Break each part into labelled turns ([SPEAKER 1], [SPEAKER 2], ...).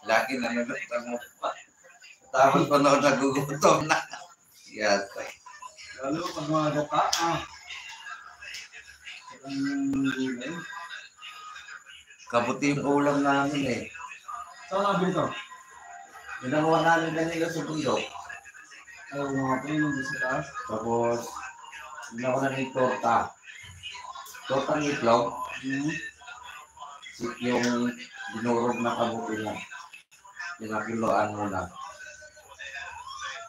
[SPEAKER 1] Lagi na nalutang mo pa. Tapos panood nagugutom na. Yata.
[SPEAKER 2] Lalo pag mga gata,
[SPEAKER 1] Kabuti yung ulam namin eh.
[SPEAKER 2] saan nabili ito?
[SPEAKER 1] Ginawa namin kanila sa bundok.
[SPEAKER 2] Ayaw mga pinong sa taas.
[SPEAKER 1] Tapos, ginawa namin torta. Torta ng itlog. Yung dinurog na kabuti na. Pinakiloan mo na.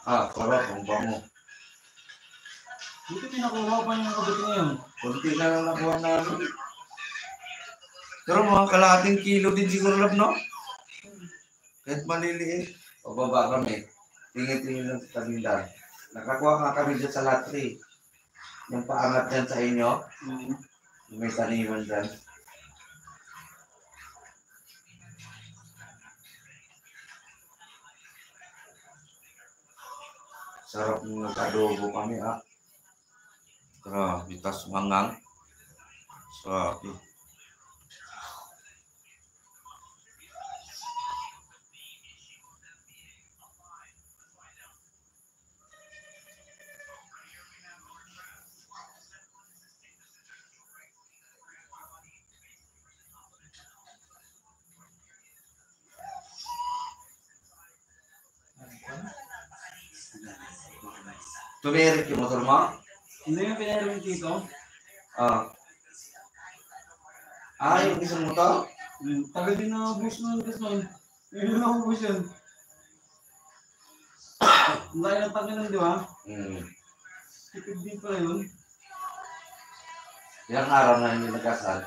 [SPEAKER 1] Sarap. Ang bango.
[SPEAKER 2] Buti pinakuha pa yung kabuti ngayon.
[SPEAKER 1] Kunti na lang nakuha namin. Pero mga kalahating kilo din siguro lang, no? Kahit maliliit. O baba kami. Tingin-tingin lang sa tamindan. Nakakuha nga kami dyan sa latri. Yung paangat dyan sa inyo. May taniman dyan. Sarap nung nag-adobo kami, Grabe, tas mangang. Sabi. Tumirik yung motor mo?
[SPEAKER 2] Hindi yung pinahirin dito.
[SPEAKER 1] Yung isang motor?
[SPEAKER 2] Tagal din na bus nun kasi nun. Yun lang ang bus yun. Ang layo ng tagal nun, di ba? Tipid din pala yun.
[SPEAKER 1] Ilang araw na hindi nagkasal?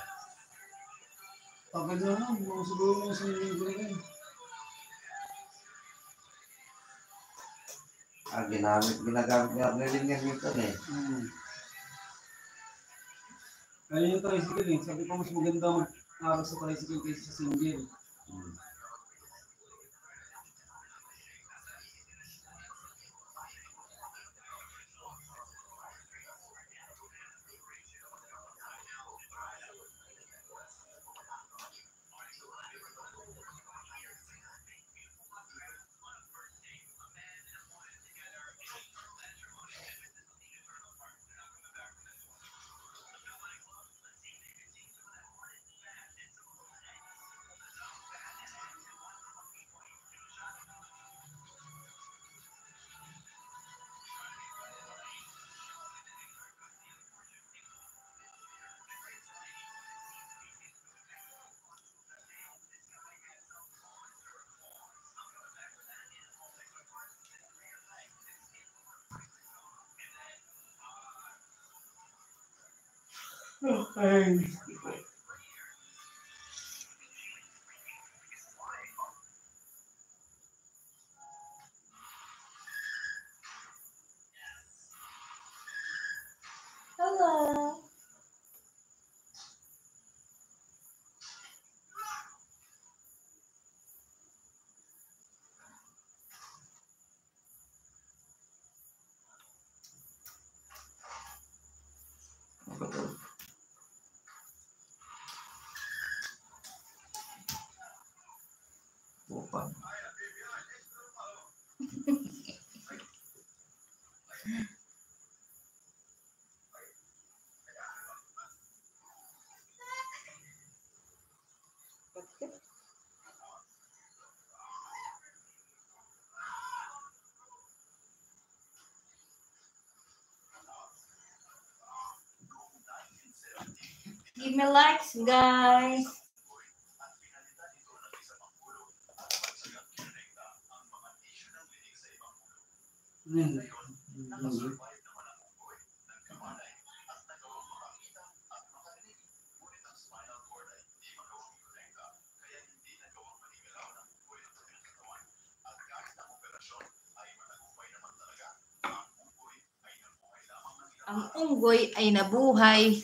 [SPEAKER 2] Tagal na lang. Mga siguro mga sa linggo na rin.
[SPEAKER 1] Ginagamit niya minsan eh.
[SPEAKER 2] Ayun yung tricycle eh. Sabi ko mas maganda mag-aral sa tricycle kaysa sa single. Okay.
[SPEAKER 3] Hello.
[SPEAKER 1] Bukan.
[SPEAKER 3] Give me likes, guys. Ang unggoy ay nabuhay.